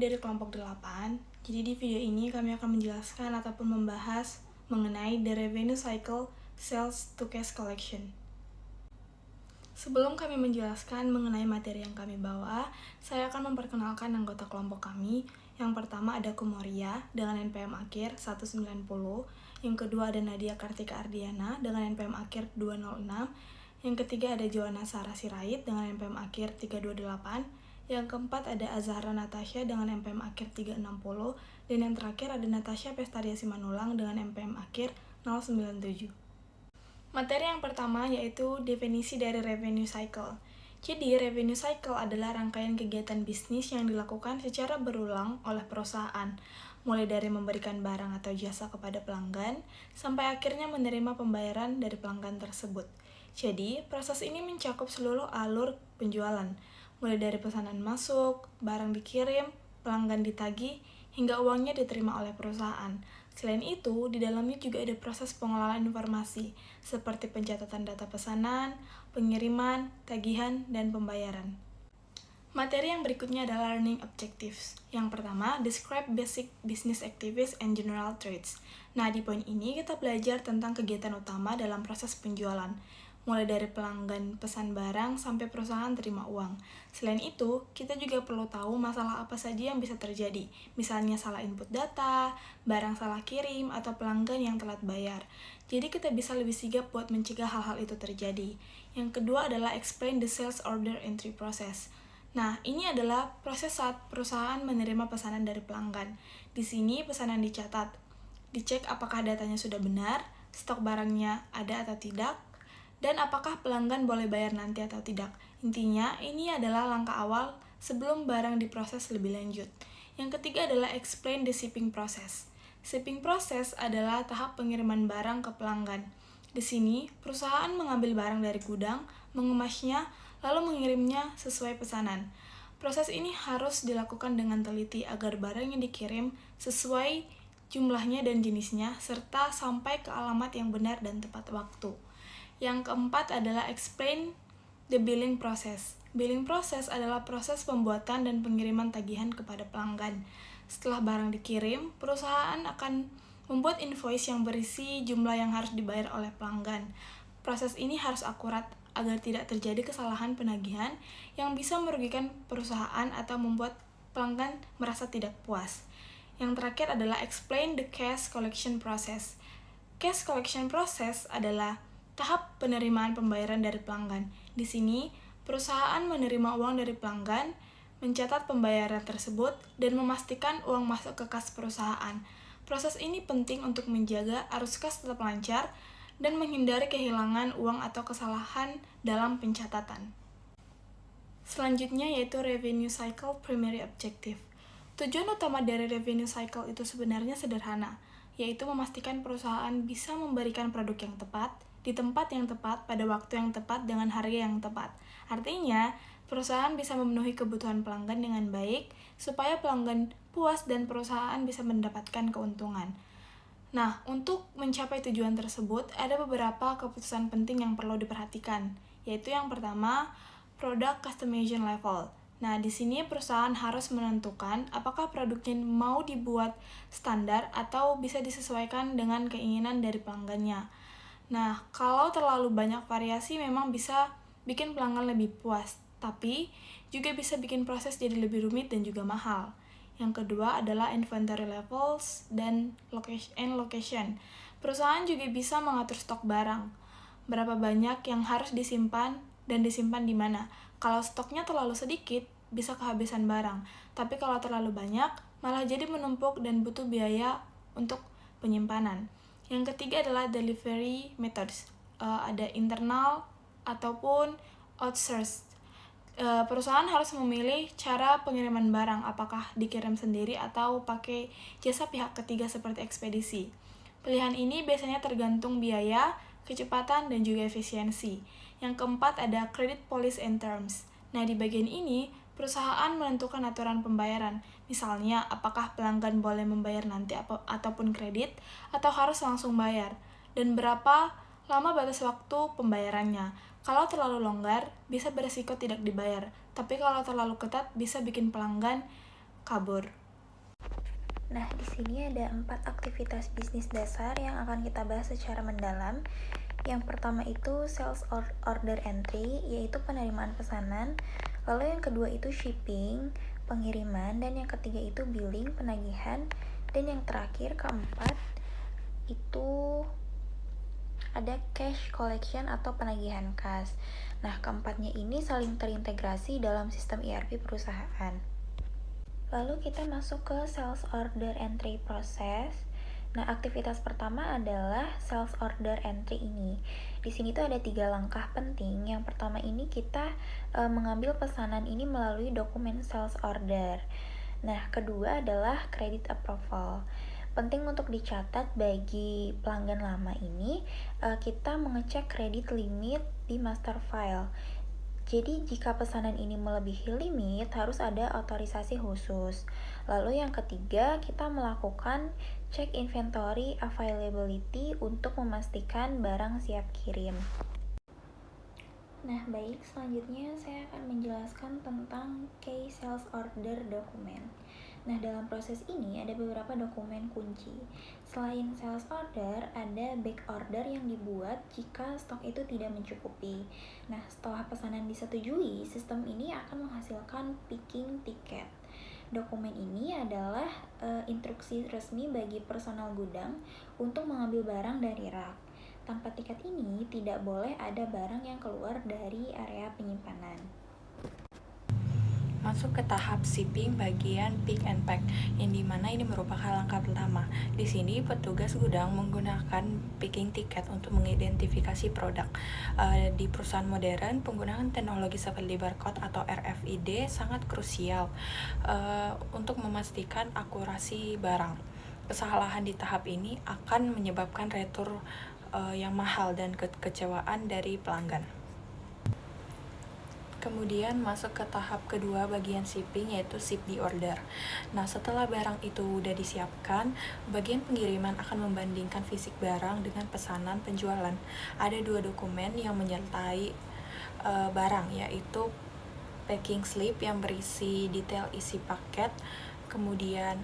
dari kelompok 8. Jadi di video ini kami akan menjelaskan ataupun membahas mengenai the revenue cycle sales to cash collection. Sebelum kami menjelaskan mengenai materi yang kami bawa, saya akan memperkenalkan anggota kelompok kami. Yang pertama ada Kumoria dengan NPM akhir 190, yang kedua ada Nadia Kartika Ardiana dengan NPM akhir 206, yang ketiga ada Joanna Sarah Sirait dengan NPM akhir 328, yang keempat ada Azahra Natasha dengan NPM akhir 360, dan yang terakhir ada Natasha Pestaria Simanulang dengan NPM akhir 097. Materi yang pertama yaitu definisi dari revenue cycle. Jadi, revenue cycle adalah rangkaian kegiatan bisnis yang dilakukan secara berulang oleh perusahaan, mulai dari memberikan barang atau jasa kepada pelanggan, sampai akhirnya menerima pembayaran dari pelanggan tersebut. Jadi, proses ini mencakup seluruh alur penjualan, mulai dari pesanan masuk, barang dikirim, pelanggan ditagih, hingga uangnya diterima oleh perusahaan. Selain itu, di dalamnya juga ada proses pengelolaan informasi, seperti pencatatan data pesanan, pengiriman, tagihan, dan pembayaran. Materi yang berikutnya adalah learning objectives. Yang pertama, describe basic business activities and general traits. Nah, di poin ini kita belajar tentang kegiatan utama dalam proses penjualan, mulai dari pelanggan pesan barang sampai perusahaan terima uang. Selain itu, kita juga perlu tahu masalah apa saja yang bisa terjadi, misalnya salah input data, barang salah kirim, atau pelanggan yang telat bayar. Jadi kita bisa lebih sigap buat mencegah hal-hal itu terjadi. Yang kedua adalah explain the sales order entry process. Nah, ini adalah proses saat perusahaan menerima pesanan dari pelanggan. Di sini pesanan dicatat, dicek apakah datanya sudah benar, stok barangnya ada atau tidak, dan apakah pelanggan boleh bayar nanti atau tidak. Intinya, ini adalah langkah awal sebelum barang diproses lebih lanjut. Yang ketiga adalah explain the shipping process. Shipping process adalah tahap pengiriman barang ke pelanggan. Di sini, perusahaan mengambil barang dari gudang, mengemasnya, lalu mengirimnya sesuai pesanan. Proses ini harus dilakukan dengan teliti agar barang yang dikirim sesuai jumlahnya dan jenisnya, serta sampai ke alamat yang benar dan tepat waktu. Yang keempat adalah explain the billing process. Billing process adalah proses pembuatan dan pengiriman tagihan kepada pelanggan. Setelah barang dikirim, perusahaan akan membuat invoice yang berisi jumlah yang harus dibayar oleh pelanggan. Proses ini harus akurat agar tidak terjadi kesalahan penagihan yang bisa merugikan perusahaan atau membuat pelanggan merasa tidak puas. Yang terakhir adalah explain the cash collection process. Cash collection process adalah tahap penerimaan pembayaran dari pelanggan. Di sini, perusahaan menerima uang dari pelanggan, mencatat pembayaran tersebut, dan memastikan uang masuk ke kas perusahaan. Proses ini penting untuk menjaga arus kas tetap lancar dan menghindari kehilangan uang atau kesalahan dalam pencatatan. Selanjutnya yaitu revenue cycle primary objective. Tujuan utama dari revenue cycle itu sebenarnya sederhana, yaitu memastikan perusahaan bisa memberikan produk yang tepat, di tempat yang tepat, pada waktu yang tepat, dengan harga yang tepat. Artinya, perusahaan bisa memenuhi kebutuhan pelanggan dengan baik, supaya pelanggan puas dan perusahaan bisa mendapatkan keuntungan. Nah, untuk mencapai tujuan tersebut, ada beberapa keputusan penting yang perlu diperhatikan, yaitu yang pertama, product customization level. Nah, di sini perusahaan harus menentukan apakah produknya mau dibuat standar atau bisa disesuaikan dengan keinginan dari pelanggannya. Nah, kalau terlalu banyak variasi memang bisa bikin pelanggan lebih puas, tapi juga bisa bikin proses jadi lebih rumit dan juga mahal. Yang kedua adalah inventory levels dan location. Perusahaan juga bisa mengatur stok barang, berapa banyak yang harus disimpan dan disimpan di mana. Kalau stoknya terlalu sedikit, bisa kehabisan barang, tapi kalau terlalu banyak, malah jadi menumpuk dan butuh biaya untuk penyimpanan. Yang ketiga adalah delivery methods. Ada internal ataupun outsourced. Perusahaan harus memilih cara pengiriman barang, apakah dikirim sendiri atau pakai jasa pihak ketiga seperti ekspedisi. Pilihan ini biasanya tergantung biaya, kecepatan, dan juga efisiensi. Yang keempat ada credit policy and terms. Nah, di bagian ini, perusahaan menentukan aturan pembayaran. Misalnya, apakah pelanggan boleh membayar nanti ataupun kredit, atau harus langsung bayar, dan berapa lama batas waktu pembayarannya. Kalau terlalu longgar, bisa beresiko tidak dibayar, tapi kalau terlalu ketat, bisa bikin pelanggan kabur. Nah, di sini ada 4 aktivitas bisnis dasar yang akan kita bahas secara mendalam. Yang pertama itu sales order entry, yaitu penerimaan pesanan. Lalu yang kedua itu shipping, pengiriman. Dan yang ketiga itu billing, penagihan. Dan yang terakhir, keempat, itu ada cash collection atau penagihan kas. Nah, keempatnya ini saling terintegrasi dalam sistem ERP perusahaan. Lalu kita masuk ke sales order entry process. Nah, aktivitas pertama adalah sales order entry ini. Di sini tuh ada 3 langkah penting. Yang pertama ini kita mengambil pesanan ini melalui dokumen sales order. Nah, kedua adalah credit approval. Penting untuk dicatat bagi pelanggan lama ini, kita mengecek kredit limit di master file. Jadi jika pesanan ini melebihi limit, harus ada otorisasi khusus. Lalu yang ketiga, kita melakukan cek inventory availability untuk memastikan barang siap kirim. Nah, baik, selanjutnya saya akan menjelaskan tentang key sales order document. Nah, dalam proses ini ada beberapa dokumen kunci. Selain sales order, ada back order yang dibuat jika stok itu tidak mencukupi. Nah, setelah pesanan disetujui, sistem ini akan menghasilkan picking ticket. Dokumen ini adalah instruksi resmi bagi personal gudang untuk mengambil barang dari rak. Tanpa tiket ini, tidak boleh ada barang yang keluar dari area penyimpanan. Masuk ke tahap shipping bagian pick and pack, yang dimana ini merupakan langkah pertama. Di sini petugas gudang menggunakan picking ticket untuk mengidentifikasi produk. Di perusahaan modern, penggunaan teknologi seperti barcode atau RFID sangat krusial untuk memastikan akurasi barang. Kesalahan di tahap ini akan menyebabkan retur yang mahal dan kekecewaan dari pelanggan. Kemudian masuk ke tahap kedua bagian shipping, yaitu ship the order. Nah, setelah barang itu udah disiapkan, bagian pengiriman akan membandingkan fisik barang dengan pesanan penjualan. Ada 2 dokumen yang menyertai barang, yaitu packing slip yang berisi detail isi paket, kemudian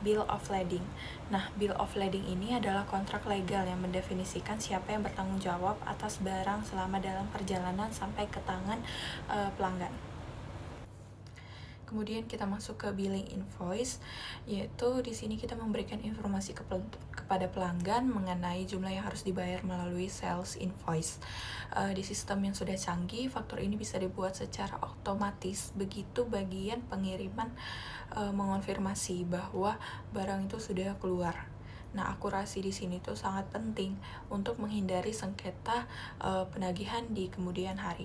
bill of lading. Nah, bill of lading ini adalah kontrak legal yang mendefinisikan siapa yang bertanggung jawab atas barang selama dalam perjalanan sampai ke tangan pelanggan. Kemudian kita masuk ke billing invoice, yaitu di sini kita memberikan informasi kepada pelanggan mengenai jumlah yang harus dibayar melalui sales invoice. Di sistem yang sudah canggih, faktur ini bisa dibuat secara otomatis, begitu bagian pengiriman mengonfirmasi bahwa barang itu sudah keluar. Nah, akurasi di sini tuh sangat penting untuk menghindari sengketa penagihan di kemudian hari.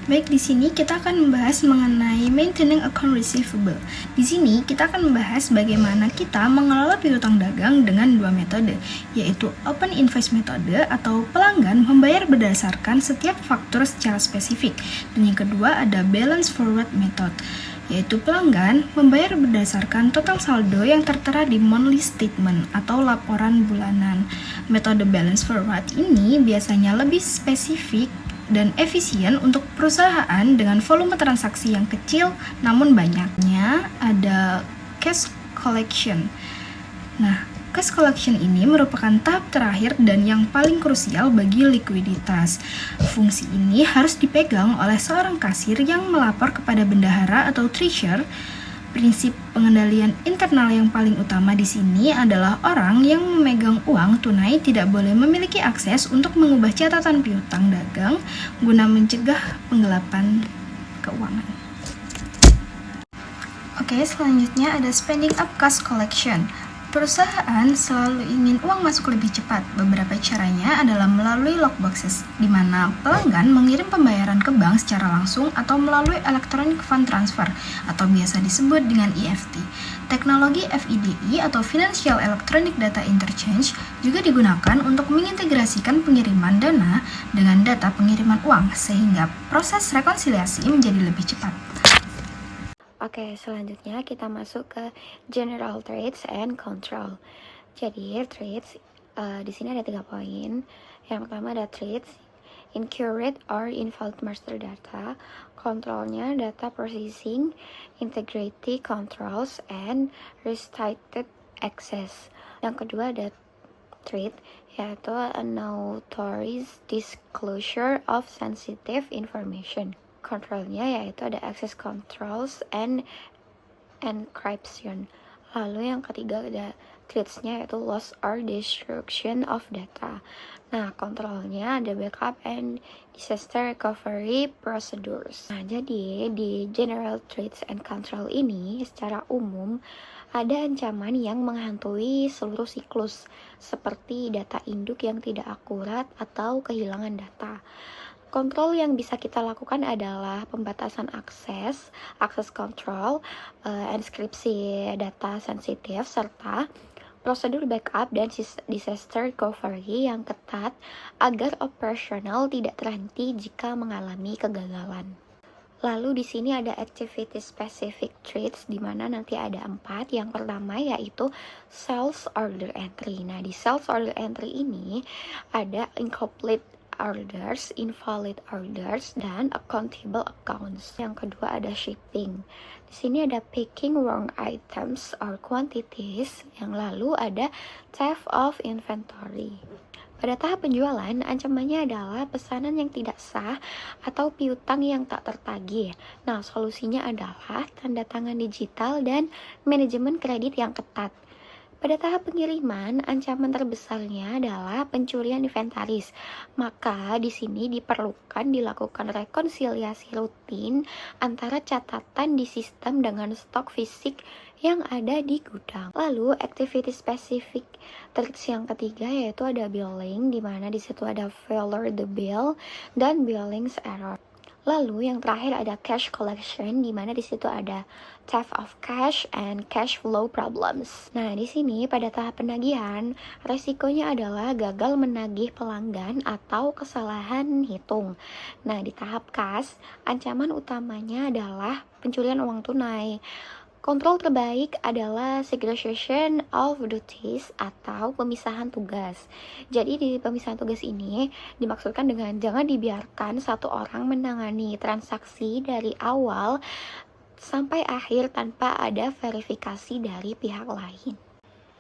Baik, di sini kita akan membahas mengenai maintaining account receivable. Di sini kita akan membahas bagaimana kita mengelola piutang dagang dengan 2 metode, yaitu open invoice metode atau pelanggan membayar berdasarkan setiap faktur secara spesifik, dan yang kedua ada balance forward method, yaitu pelanggan membayar berdasarkan total saldo yang tertera di monthly statement atau laporan bulanan. Metode balance forward ini biasanya lebih spesifik dan efisien untuk perusahaan dengan volume transaksi yang kecil namun banyaknya. Ada cash collection. Nah, cash collection ini merupakan tahap terakhir dan yang paling krusial bagi likuiditas. Fungsi ini harus dipegang oleh seorang kasir yang melapor kepada bendahara atau treasurer. Prinsip pengendalian internal yang paling utama di sini adalah orang yang memegang uang tunai tidak boleh memiliki akses untuk mengubah catatan piutang dagang guna mencegah penggelapan keuangan. Oke, selanjutnya ada spending up cash collection. Perusahaan selalu ingin uang masuk lebih cepat. Beberapa caranya adalah melalui lockboxes, di mana pelanggan mengirim pembayaran ke bank secara langsung atau melalui electronic fund transfer, atau biasa disebut dengan EFT. Teknologi FIDI atau Financial Electronic Data Interchange juga digunakan untuk mengintegrasikan pengiriman dana dengan data pengiriman uang, sehingga proses rekonsiliasi menjadi lebih cepat. Oke, selanjutnya kita masuk ke general trades and control. Jadi trades di sini ada 3 poin. Yang pertama ada trades Inaccurate or invalid master data, kontrolnya data processing, integrity controls, and restricted access. Yang kedua ada threat, yaitu unauthorized disclosure of sensitive information. Kontrolnya yaitu ada access controls and encryption. Lalu yang ketiga ada threats-nya yaitu loss or destruction of data. Nah, kontrolnya ada backup and disaster recovery procedures. Nah, jadi di general threats and control ini secara umum ada ancaman yang menghantui seluruh siklus seperti data induk yang tidak akurat atau kehilangan data. Kontrol yang bisa kita lakukan adalah pembatasan akses control, enskripsi data sensitif, serta prosedur backup dan disaster recovery yang ketat agar operasional tidak terhenti jika mengalami kegagalan. Lalu di sini ada activity specific threats di mana nanti ada 4. Yang pertama yaitu sales order entry. Nah, di sales order entry ini ada incomplete orders, invalid orders, dan accountable accounts. Yang kedua ada shipping. Di sini ada picking wrong items or quantities. Yang lalu ada theft of inventory. Pada tahap penjualan, ancamannya adalah pesanan yang tidak sah atau piutang yang tak tertagih. Nah, solusinya adalah tanda tangan digital dan manajemen kredit yang ketat. Pada tahap pengiriman, ancaman terbesarnya adalah pencurian inventaris. Maka di sini diperlukan dilakukan rekonsiliasi rutin antara catatan di sistem dengan stok fisik yang ada di gudang. Lalu activity specific threats yang ketiga yaitu ada billing, di mana di situ ada failure the bill dan billings error. Lalu yang terakhir ada cash collection, di mana di situ ada theft of cash and cash flow problems. Nah, di sini pada tahap penagihan, resikonya adalah gagal menagih pelanggan atau kesalahan hitung. Nah, di tahap kas, ancaman utamanya adalah pencurian uang tunai. Kontrol terbaik adalah segregation of duties atau pemisahan tugas. Jadi di pemisahan tugas ini dimaksudkan dengan jangan dibiarkan satu orang menangani transaksi dari awal sampai akhir tanpa ada verifikasi dari pihak lain.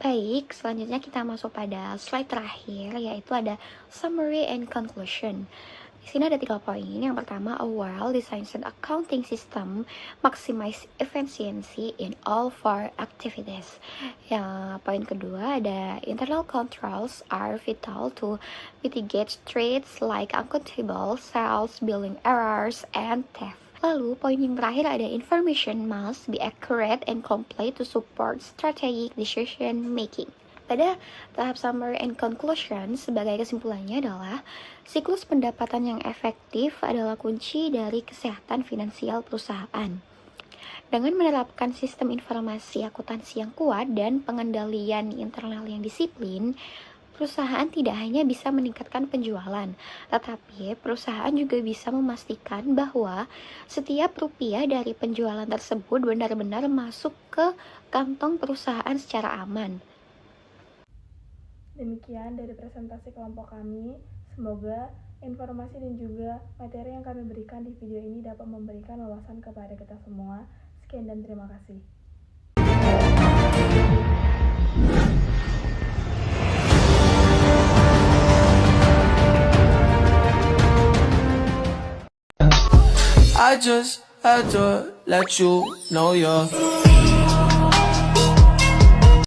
Baik, selanjutnya kita masuk pada slide terakhir, yaitu ada summary and conclusion. Di sini ada 3 poin. Yang pertama, a well-designed accounting system maximize efficiency in all 4 activities. Yang poin kedua ada internal controls are vital to mitigate threats like uncountable sales, billing errors, and theft. Lalu poin yang terakhir ada information must be accurate and complete to support strategic decision making. Pada tahap summary and conclusion, sebagai kesimpulannya adalah siklus pendapatan yang efektif adalah kunci dari kesehatan finansial perusahaan. Dengan menerapkan sistem informasi akuntansi yang kuat dan pengendalian internal yang disiplin, perusahaan tidak hanya bisa meningkatkan penjualan, tetapi perusahaan juga bisa memastikan bahwa setiap rupiah dari penjualan tersebut benar-benar masuk ke kantong perusahaan secara aman. Demikian dari presentasi kelompok kami. Semoga informasi dan juga materi yang kami berikan di video ini dapat memberikan wawasan kepada kita semua. Sekian dan terima kasih. I just had to let you know you're